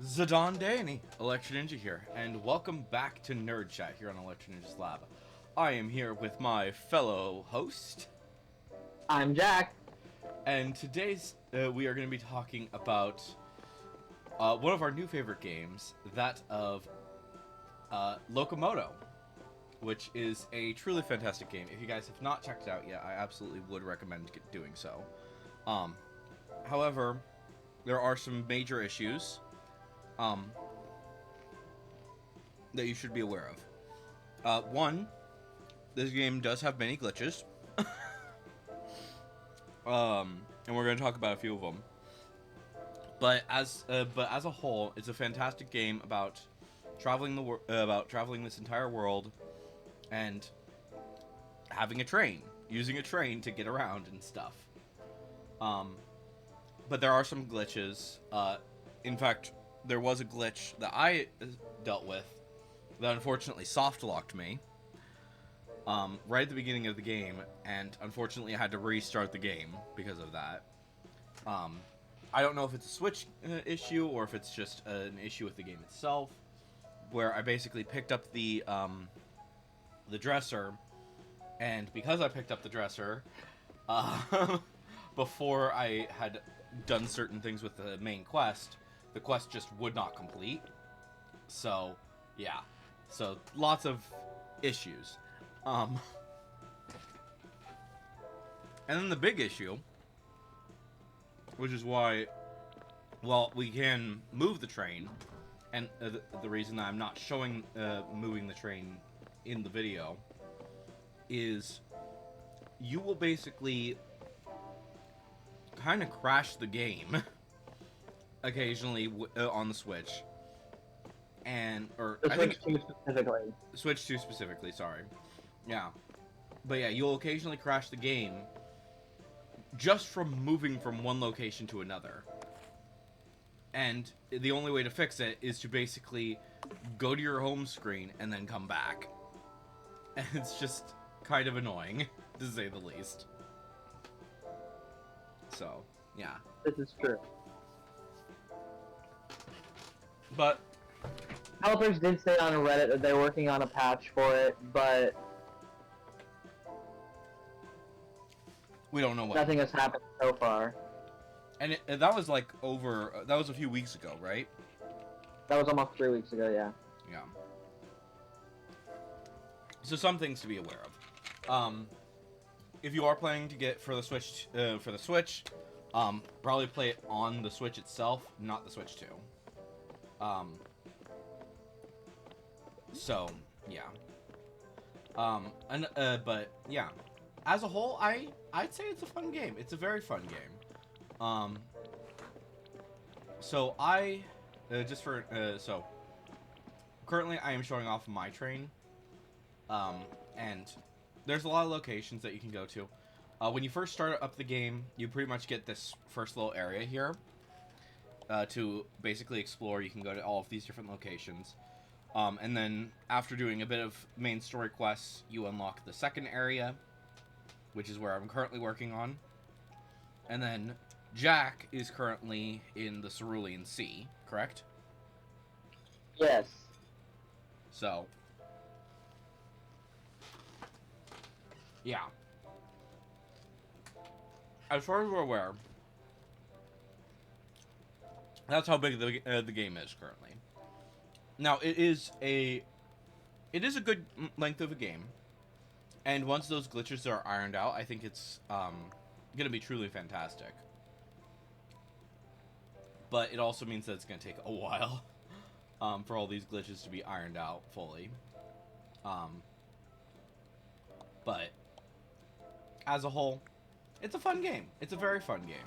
Zidane Danny, Electro Ninja here, and welcome back to Nerd Chat here on Electro Ninja's Lab. I am here with my fellow host, I'm Jack. and today's we are going to be talking about one of our new favorite games, that of Locomoto, which is a truly fantastic game. If you guys have not checked it out yet, I absolutely would recommend doing so. Um, However, there are some major issues that you should be aware of. One, this game does have many glitches, and we're going to talk about a few of them. But as a whole, it's a fantastic game about traveling this entire world and having using a train to get around and stuff. But there are some glitches. In fact, there was a glitch that I dealt with that unfortunately soft locked me right at the beginning of the game, and unfortunately I had to restart the game because of that. I don't know if it's a Switch issue or if it's just an issue with the game itself, where I basically picked up the dresser, and because I picked up the dresser before I had done certain things with the main quest, the quest just would not complete. So, yeah. So, lots of issues. And then the big issue, which is why, well, we can move the train, and the reason that I'm not showing moving the train in the video is you will basically kind of crash the game occasionally on the Switch, The I think Switch 2 specifically. Switch 2 specifically, sorry. Yeah. But yeah, you'll occasionally crash the game just from moving from one location to another. And the only way to fix it is to basically go to your home screen and then come back. And it's just kind of annoying, to say the least. So, yeah. This is true. But Developers did say on Reddit that they're working on a patch for it, but we don't know what. nothing has happened so far. And that was like that was a few weeks ago, right? That was almost 3 weeks ago, yeah. Yeah. So some things to be aware of. If you are planning to get for the Switch, probably play it on the Switch itself, not the Switch 2. So yeah. But yeah, as a whole, I'd say it's a fun game. It's a very fun game. So currently I am showing off my train. And there's a lot of locations that you can go to. When you first start up the game, you pretty much get this first little area here to basically explore. You can go to all of these different locations. And then after doing a bit of main story quests, you unlock the second area, which is where I'm currently working on. And then Jack is currently in the Cerulean Sea, correct? Yes. So, yeah. As far as we're aware, that's how big the game is currently. Now, it is a good length of a game, and once those glitches are ironed out, I think it's gonna be truly fantastic. But it also means that it's gonna take a while for all these glitches to be ironed out fully. But as a whole, it's a fun game. It's a very fun game.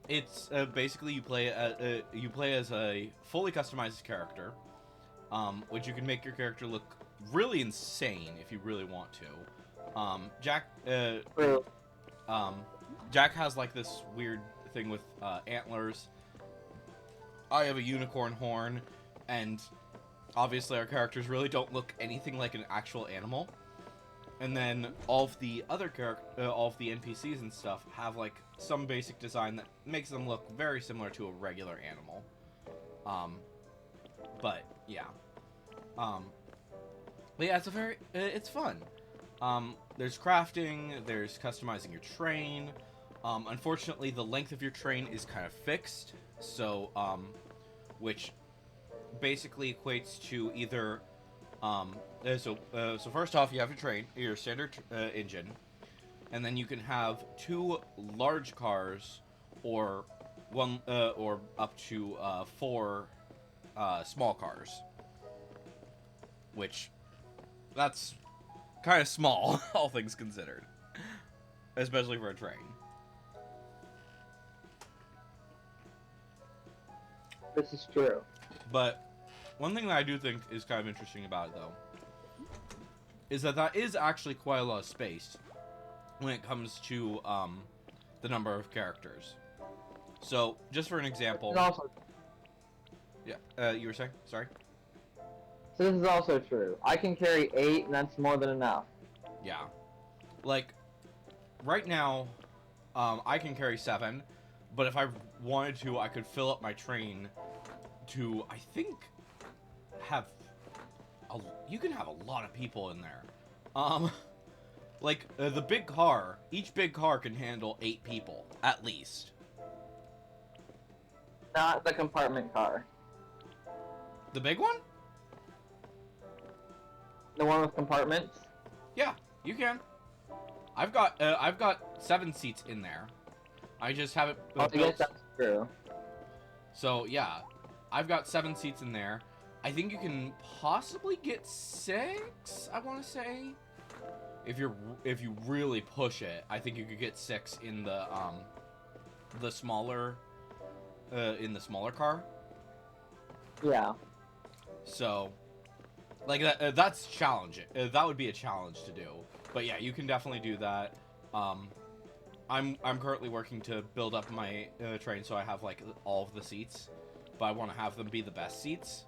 It's basically you play as a fully customized character, which you can make your character look really insane if you really want to. Jack has like this weird thing with antlers. I have a unicorn horn, and obviously our characters really don't look anything like an actual animal. And then all of the other all of the NPCs and stuff have like some basic design that makes them look very similar to a regular animal. But yeah. But yeah, it's fun. There's crafting, there's customizing your train. Unfortunately, the length of your train is kind of fixed, so which basically equates to either so first off, you have your standard engine, and then you can have 2 large cars or one or up to 4 small cars, which that's kind of small, all things considered, especially for a train. This is true. But one thing that I do think is kind of interesting about it, though, is that is actually quite a lot of space when it comes to the number of characters. So, just for an example... This is also, yeah, you were saying? Sorry? so this is also true. I can carry 8, and that's more than enough. Yeah. Like, right now, I can carry 7, but if I wanted to, I could fill up my train to, I think, have... you can have a lot of people in there. Like, the big car, each big car can handle 8 people, at least. Not the compartment car. The big one? The one with compartments? Yeah, you can. I've got 7 seats in there. I just haven't I guess that's true. So yeah, I've got 7 seats in there. I think you can possibly get 6. I want to say, if you really push it, I think you could get 6 in the smaller car. Yeah. So, like that's challenging. That would be a challenge to do. But yeah, you can definitely do that. I'm currently working to build up my train so I have like all of the seats, but I want to have them be the best seats.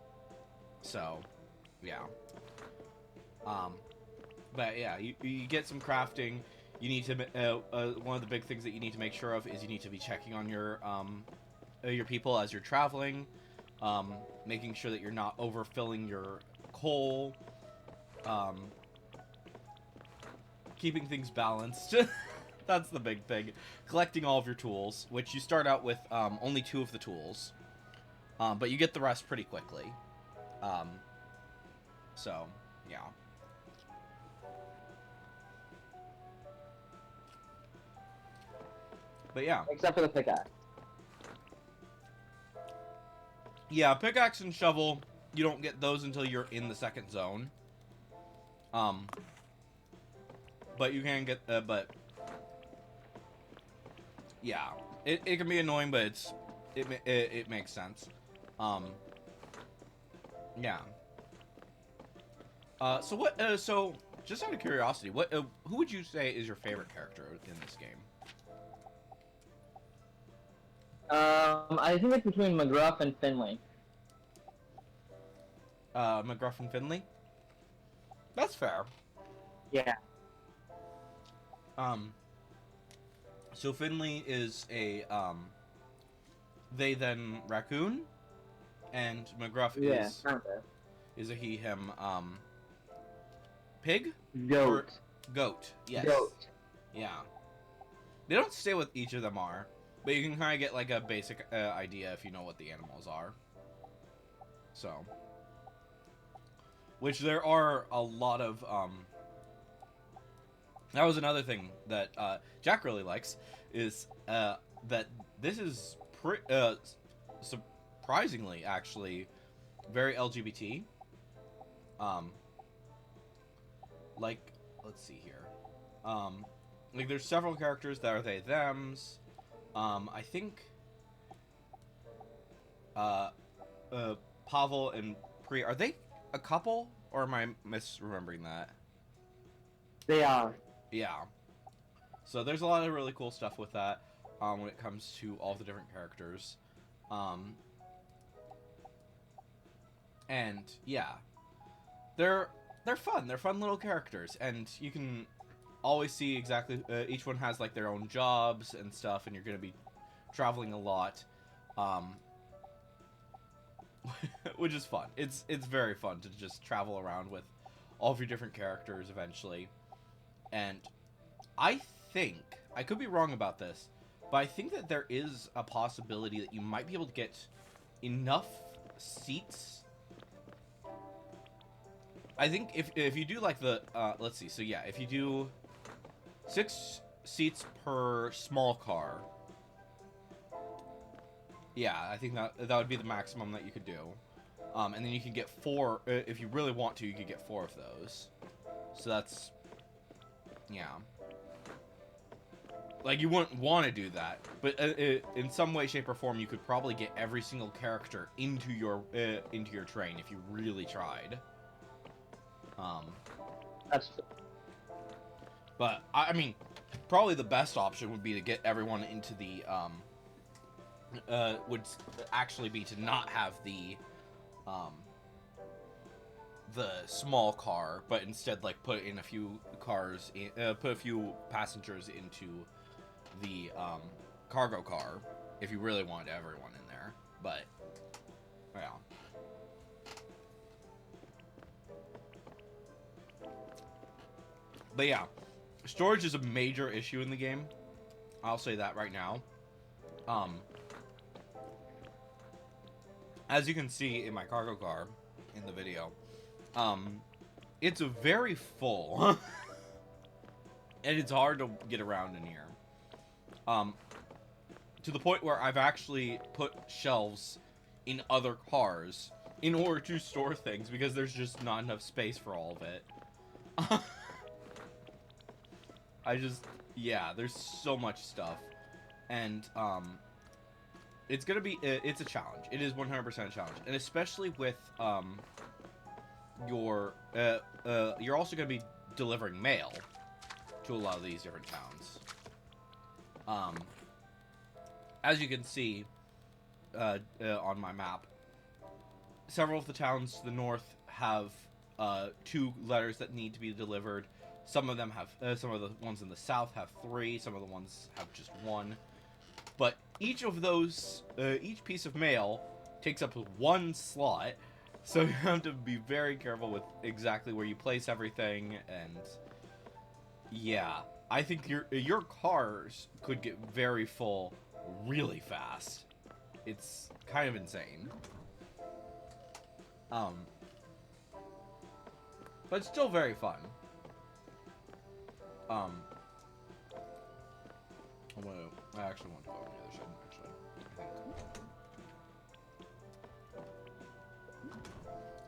So, yeah. But yeah, you get some crafting. You need to one of the big things that you need to make sure of is you need to be checking on your people as you're traveling, making sure that you're not overfilling your coal, keeping things balanced. That's the big thing. Collecting all of your tools, which you start out with only 2 of the tools, but you get the rest pretty quickly. So, yeah. But yeah. Except for the pickaxe. Yeah, pickaxe and shovel, you don't get those until you're in the second zone. But you can get, but... yeah, it can be annoying, but it makes sense. Yeah. So what? So just out of curiosity, who would you say is your favorite character in this game? I think it's between McGruff and Finley. McGruff and Finley. That's fair. Yeah. So Finley is a they them raccoon, and McGruff is a he him pig? Goat. Or goat. Yes. Goat. Yeah. They don't say what each of them are, but you can kind of get like a basic idea if you know what the animals are. So, which there are a lot of that was another thing that Jack really likes, is that this is surprisingly actually very LGBT. Like, let's see here. Like there's several characters that are they thems. I think Pavel and Pri, are they a couple, or am I misremembering that? They are. Yeah. So there's a lot of really cool stuff with that when it comes to all the different characters. And yeah, they're fun. They're fun little characters, and you can always see exactly. Each one has like their own jobs and stuff, and you're gonna be traveling a lot, which is fun. It's very fun to just travel around with all of your different characters eventually, and I think I could be wrong about this, but I think that there is a possibility that you might be able to get enough seats. I think if you do like the let's see, so yeah, if you do 6 seats per small car, yeah, I think that would be the maximum that you could do, and then you can get 4 if you really want to. You could get 4 of those, so that's yeah. Like, you wouldn't want to do that, but in some way, shape, or form, you could probably get every single character into your train if you really tried. That's true. But I mean, probably the best option would be to get everyone into the would actually be to not have the small car, but instead like put in a few cars, put a few passengers into the cargo car if you really wanted everyone in there. But yeah. But yeah, storage is a major issue in the game. I'll say that right now. As you can see in my cargo car in the video, it's very full. And it's hard to get around in here. To the point where I've actually put shelves in other cars in order to store things because there's just not enough space for all of it. Yeah, there's so much stuff. And, it's gonna be, it's a challenge. It is 100% a challenge. And especially with, you're also gonna be delivering mail to a lot of these different towns. As you can see, on my map, several of the towns to the north have, 2 letters that need to be delivered. Some of them have, some of the ones in the south have 3, some of the ones have just 1. But each of those, each piece of mail takes up 1 slot, so you have to be very careful with exactly where you place everything, and yeah, I think your cars could get very full really fast. It's kind of insane. But it's still very fun. I actually want to go on the other side, actually. I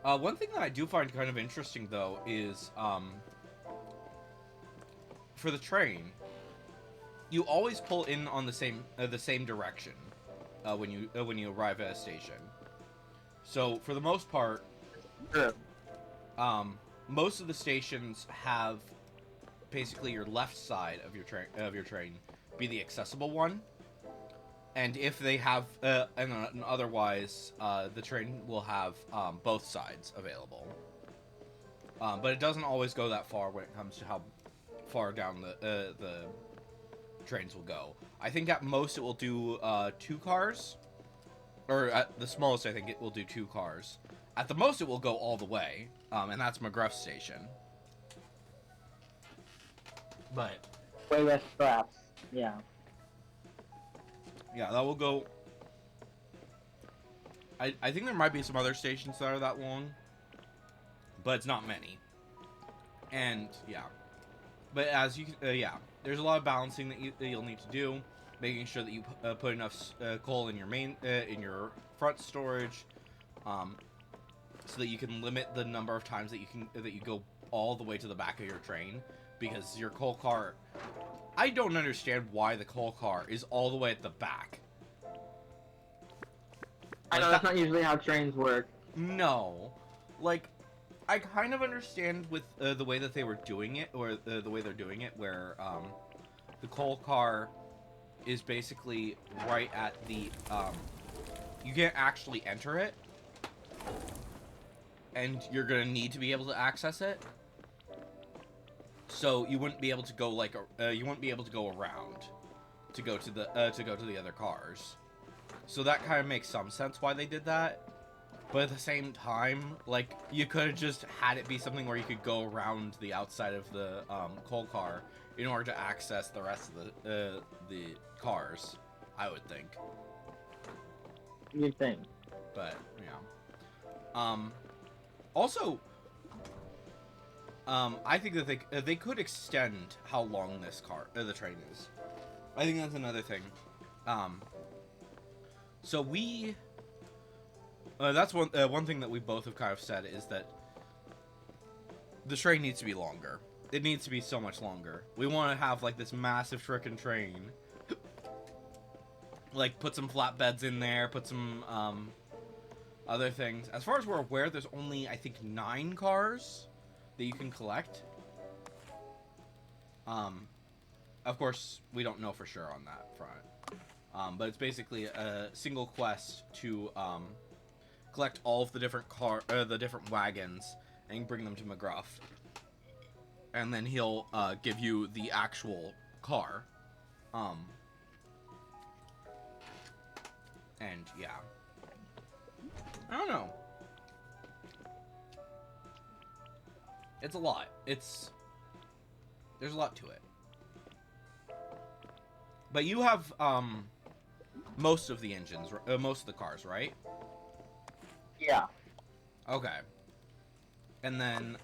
think. One thing that I do find kind of interesting, though, is, for the train, you always pull in on the same direction, when you arrive at a station. So, for the most part, True. most of the stations have basically your left side of your train be the accessible one, and if they have and otherwise the train will have both sides available, but it doesn't always go that far when it comes to how far down the trains will go. I think at most it will do 2 cars, or at the smallest I think it will do 2 cars. At the most it will go all the way, and that's McGruff Station. But Way less straps. Yeah. yeah, that will go. I think there might be some other stations that are that long, but it's not many. And yeah, but as you yeah, there's a lot of balancing that you'll need to do, making sure that you put enough coal in your in your front storage, so that you can limit the number of times that you go all the way to the back of your train, because your coal car, I don't understand why the coal car is all the way at the back. I know that's not usually how trains work. No, like, I kind of understand with the way that they were doing it, or the way they're doing it, where the coal car is basically right at the you can't actually enter it. and you're gonna need to be able to access it. So you wouldn't be able to go like you wouldn't be able to go around to go to the other cars. So that kind of makes some sense why they did that. But at the same time, like, you could have just had it be something where you could go around the outside of the coal car in order to access the rest of the cars, I would think. You'd think. But yeah. Also, I think that they could extend how long this the train is. I think that's another thing. So we. That's one thing that we both have kind of said is that the train needs to be longer. It needs to be so much longer. We want to have like this massive frickin' train. Like put some flatbeds in there, put some other things. As far as we're aware, there's only I think 9 cars that you can collect. Of course, we don't know for sure on that front. But it's basically a single quest to collect all of the different wagons and bring them to McGruff, and then he'll give you the actual car. And yeah, I don't know. It's a lot. There's a lot to it. But you have most of the engines, most of the cars, right? Yeah. Okay. And then,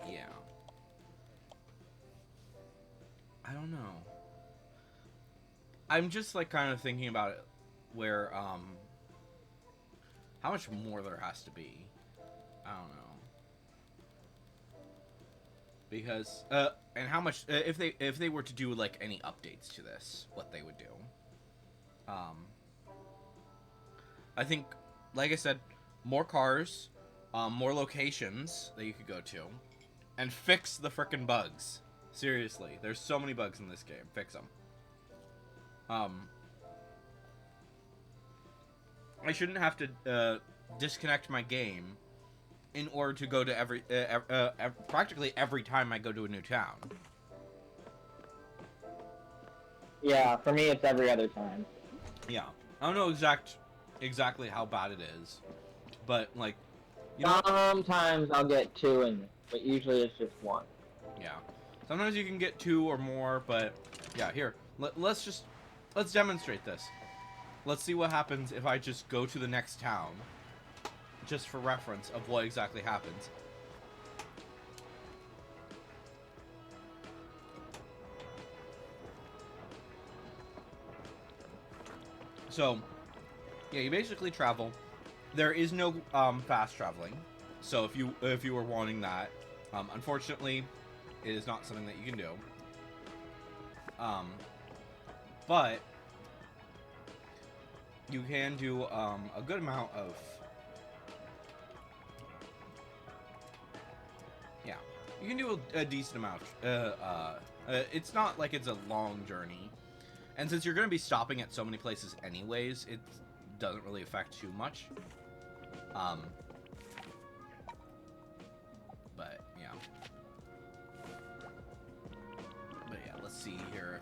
yeah. I don't know. I'm just, like, kind of thinking about it where, how much more there has to be. I don't know. Because, and how much, if they were to do, like, any updates to this, what they would do. I think, like I said, more cars, more locations that you could go to, and fix the frickin' bugs. Seriously, there's so many bugs in this game. Fix them. I shouldn't have to disconnect my game in order to go to practically every time I go to a new town. Yeah, for me it's every other time. Yeah, I don't know exactly how bad it is, but like, you know, sometimes I'll get 2, but usually it's just 1. yeah, sometimes you can get 2 or more, but yeah, here, let's demonstrate this. Let's see what happens if I just go to the next town, just for reference of what exactly happens. So, yeah, you basically travel. There is no fast traveling, so if you were wanting that, unfortunately, it is not something that you can do. But you can do a good amount of. Yeah, you can do a decent amount. It's not like it's a long journey, and since you're going to be stopping at so many places anyways, it doesn't really affect too much. But yeah. But yeah, let's see here.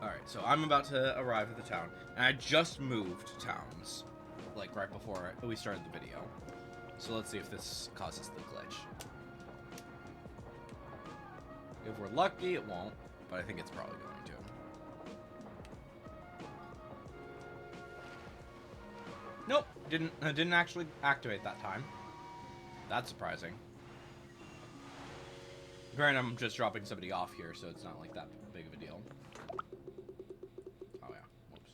Alright, so I'm about to arrive at the town, and I just moved towns, like right before we started the video. So let's see if this causes the glitch. If we're lucky, it won't, but I think it's probably going to. Nope, didn't actually activate that time. That's surprising. Granted, I'm just dropping somebody off here, so it's not like that big of a deal. Oh yeah, whoops.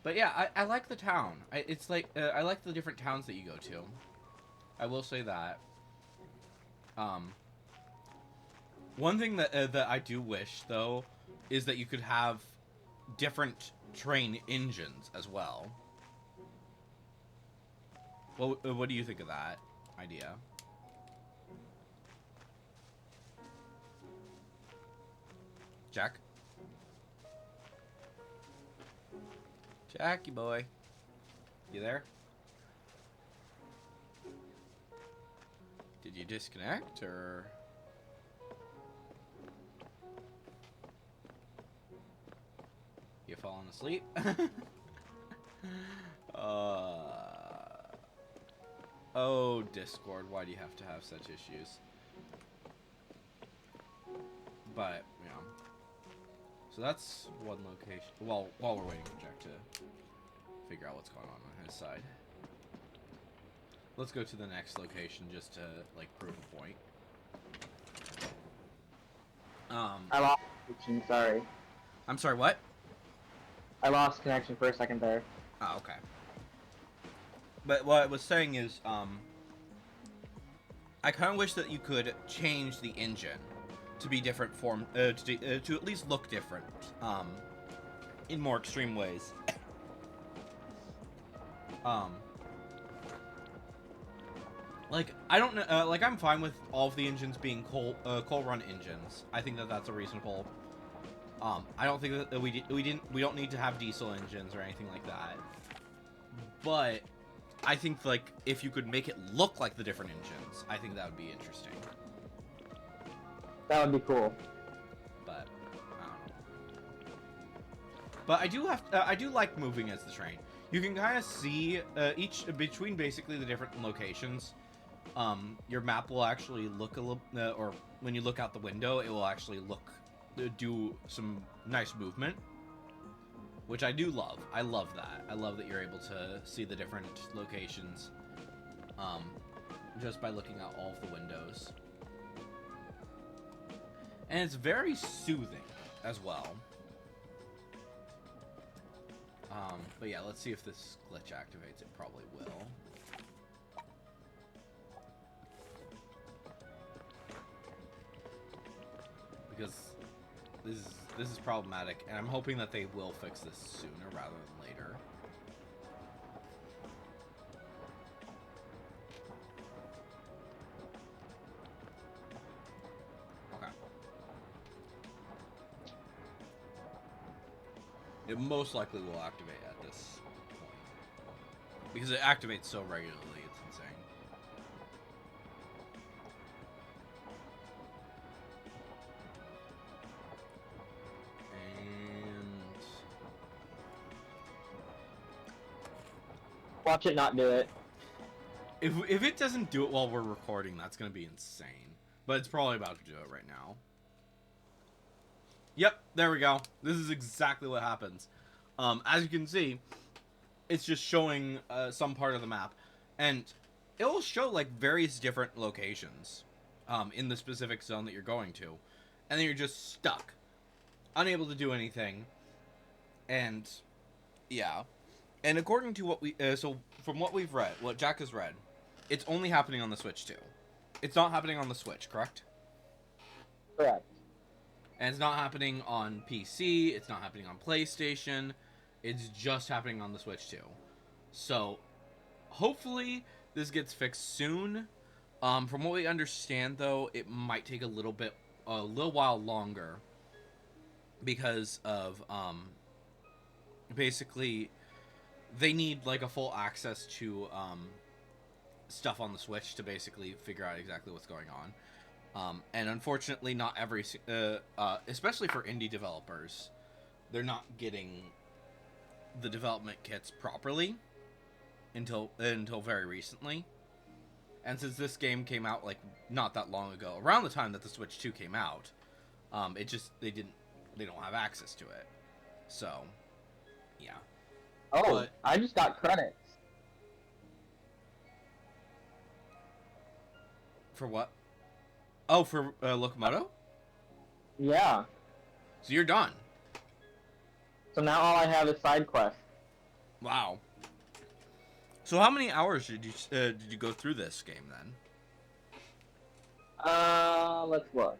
But yeah, I like the town. It's like I like the different towns that you go to. I will say that. One thing that I do wish though is that you could have different train engines as well. What do you think of that idea? Jack? Jackie boy. You there? Did you disconnect, or... You falling asleep? Oh, Discord, why do you have to have such issues? But, yeah. So that's one location. Well, while we're waiting for Jack to figure out what's going on his side. Let's go to the next location just to, like, prove a point. I lost connection, sorry. I'm sorry, what? I lost connection for a second there. Oh, okay. But what I was saying is, I kind of wish that you could change the engine to be different form, to at least look different, in more extreme ways. Like, I don't know, like, I'm fine with all of the engines being coal run engines. I think that that's a reasonable, I don't think that we don't need to have diesel engines or anything like that. But I think, like, if you could make it look like the different engines, I think that would be interesting. That would be cool. But I don't know. But I do like moving as the train. You can kind of see between basically the different locations. Your map will actually look a little, or when you look out the window, it will actually do some nice movement, which I do love. I love that. I love that you're able to see the different locations, just by looking out all of the windows. And it's very soothing as well. But yeah, let's see if this glitch activates. It probably will. Because this is problematic, and I'm hoping that they will fix this sooner rather than later. Okay. It most likely will activate at this point. Because it activates so regularly, it's insane. Watch it not do it. If it doesn't do it while we're recording, that's gonna be insane. But it's probably about to do it right now. Yep, there we go. This is exactly what happens. As you can see, it's just showing some part of the map, and it will show like various different locations in the specific zone that you're going to, and then you're just stuck, unable to do anything. And yeah. And according to what so from what we've read, what Jack has read, it's only happening on the Switch too. It's not happening on the Switch, correct? Correct. And it's not happening on PC, it's not happening on PlayStation, it's just happening on the Switch too. So, hopefully this gets fixed soon. From what we understand though, it might take a little while longer. Because of, basically, they need like a full access to stuff on the Switch to basically figure out exactly what's going on. And unfortunately, not every, especially for indie developers, they're not getting the development kits properly until very recently. And since this game came out like not that long ago, around the time that the Switch 2 came out, they don't have access to it. So, yeah. Oh, But I just got credits. for what? Oh, for Locomoto? Yeah. So you're done. So now all I have is side quests. Wow. So how many hours did you go through this game then? Let's look.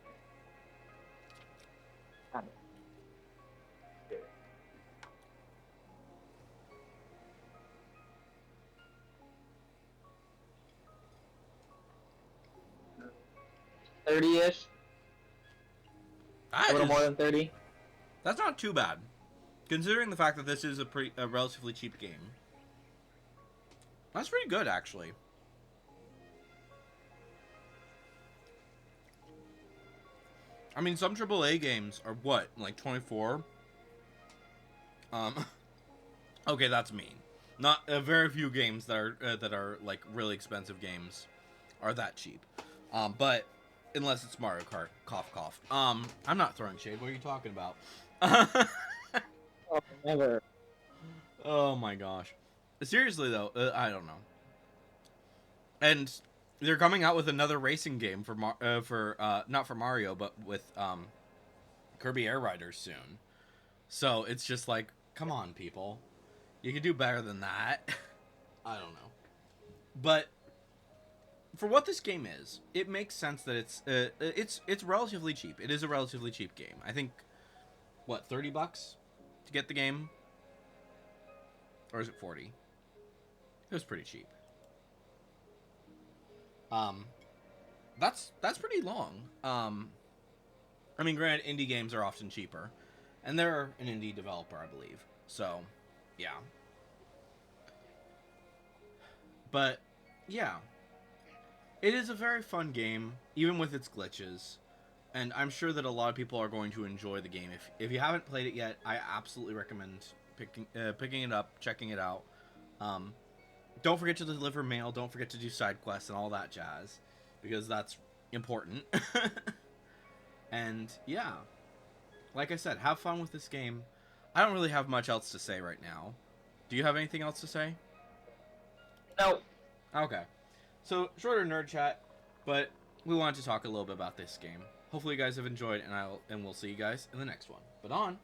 30-ish. A little more than 30. That's not too bad, considering the fact that this is a relatively cheap game. That's pretty good, actually. I mean, some AAA games are what, like 24? Okay, that's mean. Not very few games that are like really expensive games are that cheap. But unless it's Mario Kart, cough cough. I'm not throwing shade. What are you talking about? Oh, never. Oh my gosh. Seriously though, I don't know. And they're coming out with another racing game for not for Mario, but with Kirby Air Riders soon. So it's just like, come on, people, you can do better than that. I don't know, but for what this game is, it makes sense that it's relatively cheap. It is a relatively cheap game. I think what, $30 to get the game, or is it 40? It was pretty cheap. Um, that's pretty long. I mean, granted, indie games are often cheaper, and they're an indie developer, I believe. So, yeah. But yeah, it is a very fun game, even with its glitches. And I'm sure that a lot of people are going to enjoy the game. If you haven't played it yet, I absolutely recommend picking it up, checking it out. Um, don't forget to deliver mail. Don't forget to do side quests and all that jazz, because that's important. And yeah, like I said, have fun with this game. I don't really have much else to say right now. Do you have anything else to say? No. Okay. So, shorter nerd chat, but we wanted to talk a little bit about this game. Hopefully you guys have enjoyed, and we'll see you guys in the next one. But on.